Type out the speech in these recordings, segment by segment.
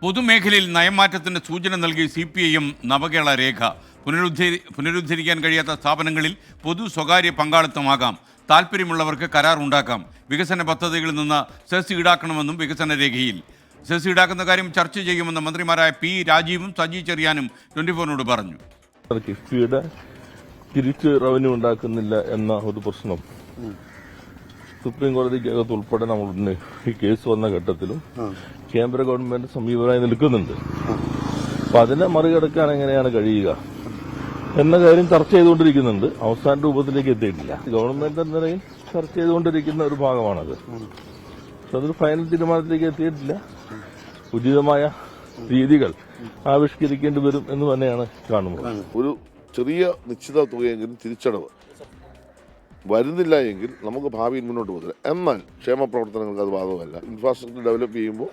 പൊതുമേഖലയിൽ നയമാറ്റത്തിന്റെ സൂചന നൽകി CPIM നവകേരള രേഖ. പുനരുദ്ധരിക്കാൻ കഴിയാത്ത സ്ഥാപനങ്ങളിൽ പൊതു സ്വകാര്യ പങ്കാളിത്തമാകാം. താല്പര്യമുള്ളവർക്ക് കരാർ ഉണ്ടാക്കാം. വികസന പദ്ധതികളിൽ നിന്ന് സെസ് ഈടാക്കണമെന്നും വികസന രേഖയിൽ. സെസ് ഈടാക്കുന്ന കാര്യം ചർച്ച ചെയ്യുമെന്ന് മന്ത്രിമാരായ P. രാജീവും സജി ചെറിയാനും 24നോട് പറഞ്ഞു. കിഫ്ബിയുടെ തിരിച്ച് റവന്യൂ ഉണ്ടാക്കുന്നില്ല എന്ന ഒരു പ്രശ്നം സുപ്രീം കോടതിക്കകത്ത് ഉൾപ്പെടെ നമ്മൾ ഈ കേസ് വന്ന ഘട്ടത്തിലും കേന്ദ്ര ഗവൺമെന്റ് സമീപനമായി നിൽക്കുന്നുണ്ട്. അപ്പൊ അതിനെ മറികടക്കാൻ എങ്ങനെയാണ് കഴിയുക എന്ന കാര്യം ചർച്ച ചെയ്തുകൊണ്ടിരിക്കുന്നുണ്ട്. അവസാന രൂപത്തിലേക്ക് എത്തിയിട്ടില്ല. ഗവൺമെന്റ് എന്ന നിലയിൽ ചർച്ച ചെയ്തുകൊണ്ടിരിക്കുന്ന ഒരു ഭാഗമാണത്. പക്ഷെ അതൊരു ഫൈനൽ തീരുമാനത്തിലേക്ക് എത്തിയിട്ടില്ല. ഉചിതമായ രീതികൾ ആവിഷ്കരിക്കേണ്ടി വരും എന്ന് തന്നെയാണ് കാണുന്നത്. ഒരു ചെറിയ നിശ്ചിത തുകയെങ്കിലും തിരിച്ചടവ് വരുന്നില്ല എങ്കിൽ നമുക്ക് ഭാവിയിൽ മുന്നോട്ട് പോകില്ല. എന്നാൽ ക്ഷേമ പ്രവർത്തനങ്ങൾക്ക് അത് ബാധകമല്ല. ഇൻഫ്രാസ്ട്രക്ചർ ഡെവലപ്പ് ചെയ്യുമ്പോൾ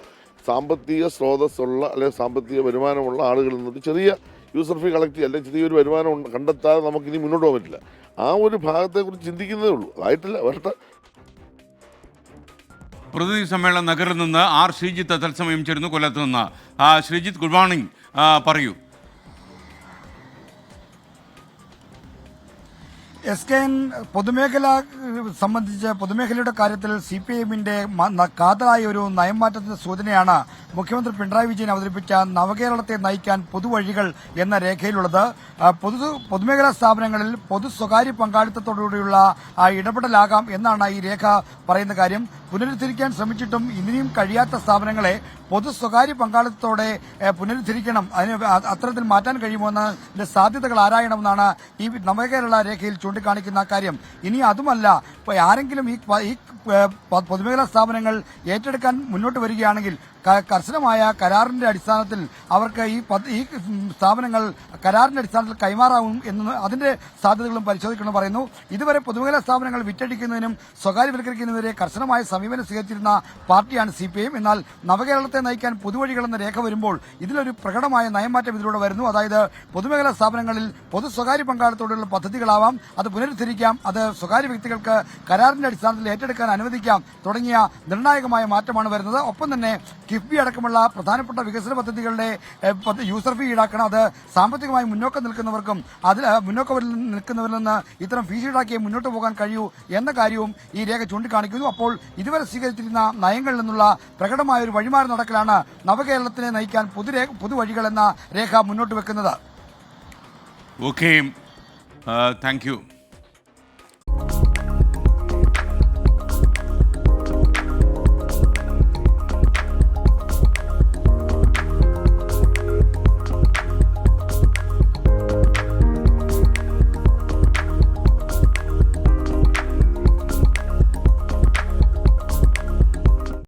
സാമ്പത്തിക സ്രോതസ്സുള്ള അല്ലെങ്കിൽ സാമ്പത്തിക വരുമാനമുള്ള ആളുകളിൽ നിന്നിട്ട് ചെറിയ യൂസർ ഫീ കളക്ട് ചെയ്യുക അല്ലെങ്കിൽ ചെറിയൊരു വരുമാനം കണ്ടെത്താതെ നമുക്കിനി മുന്നോട്ട് പോകാൻ പറ്റില്ല. ആ ഒരു ഭാഗത്തെക്കുറിച്ച് ചിന്തിക്കുന്നതേ ഉള്ളൂ. അതായിട്ടില്ല വരട്ടെ. പ്രതിനിധി സമ്മേളന നഗറിൽ നിന്ന് R. ശ്രീജിത്ത് തത്സമയം ചേരുന്നു കൊല്ലത്ത് നിന്ന്. Sreejith, good morning. പറയൂ. SKN പൊതുമേഖല സംബന്ധിച്ച് പൊതുമേഖലയുടെ കാര്യത്തിൽ CPIMന്റെ കാതലായ ഒരു നയംമാറ്റത്തിന്റെ സൂചനയാണ് മുഖ്യമന്ത്രി പിണറായി വിജയൻ അവതരിപ്പിച്ച നവകേരളത്തെ നയിക്കാൻ പൊതുവഴികൾ എന്ന രേഖയിലുള്ളത്. പൊതുമേഖലാ സ്ഥാപനങ്ങളിൽ പൊതു സ്വകാര്യ പങ്കാളിത്തത്തോടുകൂടിയുള്ള ഇടപെടലാകാം എന്നാണ് ഈ രേഖ പറയുന്ന കാര്യം. പുനരുദ്ധരിക്കാൻ ശ്രമിച്ചിട്ടും ഇനിയും കഴിയാത്ത സ്ഥാപനങ്ങളെ പൊതു സ്വകാര്യ പങ്കാളിത്തത്തോടെ പുനരുദ്ധരിക്കണം. അതിന് അത്തരത്തിൽ മാറ്റാൻ കഴിയുമോ എന്നതിന്റെ സാധ്യതകൾ ആരായണമെന്നാണ് ഈ നവകേരള രേഖയിൽ ചൂണ്ടിക്കാണിക്കുന്ന കാര്യം. ഇനി അതുമല്ല, ആരെങ്കിലും ഈ പൊതുമേഖലാ സ്ഥാപനങ്ങൾ ഏറ്റെടുക്കാൻ മുന്നോട്ട് വരികയാണെങ്കിൽ കർശനമായ കരാറിന്റെ അടിസ്ഥാനത്തിൽ അവർക്ക് ഈ സ്ഥാപനങ്ങൾ കരാറിന്റെ അടിസ്ഥാനത്തിൽ കൈമാറാവും എന്ന് അതിന്റെ സാധ്യതകളും പരിശോധിക്കണമെന്ന് പറയുന്നു. ഇതുവരെ പൊതുമേഖലാ സ്ഥാപനങ്ങൾ വിറ്റഴിക്കുന്നതിനും സ്വകാര്യവൽക്കരിക്കുന്നതിനെതിരെ കർശനമായ സമീപനം സ്വീകരിച്ചിരുന്ന പാർട്ടിയാണ് CPIM. എന്നാൽ നവകേരളത്തെ നയിക്കാൻ പൊതുവഴികളെന്ന രേഖ വരുമ്പോൾ ഇതിലൊരു പ്രകടമായ നയമാറ്റം ഇതിലൂടെ വരുന്നു. അതായത് പൊതുമേഖലാ സ്ഥാപനങ്ങളിൽ പൊതു സ്വകാര്യ പങ്കാളിത്തത്തോടെയുള്ള പദ്ധതികളാവാം, അത് പുനരുദ്ധരിക്കാം, അത് സ്വകാര്യ വ്യക്തികൾക്ക് കരാറിന്റെ അടിസ്ഥാനത്തിൽ ഏറ്റെടുക്കാൻ അനുവദിക്കാം തുടങ്ങിയ നിർണായകമായ മാറ്റമാണ് വരുന്നത്. ഒപ്പം തന്നെ കിഫ്ബി അടക്കമുള്ള പ്രധാനപ്പെട്ട വികസന പദ്ധതികളുടെ യൂസർ ഫീ ഈടാക്കണം. അത് സാമ്പത്തികമായി മുന്നോക്കം നിൽക്കുന്നവർക്കും മുന്നോക്കം നിൽക്കുന്നവരിൽ നിന്ന് ഇത്തരം ഫീസ് ഈടാക്കിയേ മുന്നോട്ട് പോകാൻ കഴിയൂ എന്ന കാര്യവും ഈ രേഖ ചൂണ്ടിക്കാണിക്കുന്നു. അപ്പോൾ ഇതുവരെ സ്വീകരിച്ചിരുന്ന നയങ്ങളിൽ നിന്നുള്ള പ്രകടമായ ഒരു വഴിമാറി നടക്കലാണ് നവകേരളത്തിനെ നയിക്കാൻ പുതുവഴികൾ എന്ന രേഖ മുന്നോട്ട് വെക്കുന്നത്. Okay, thank you.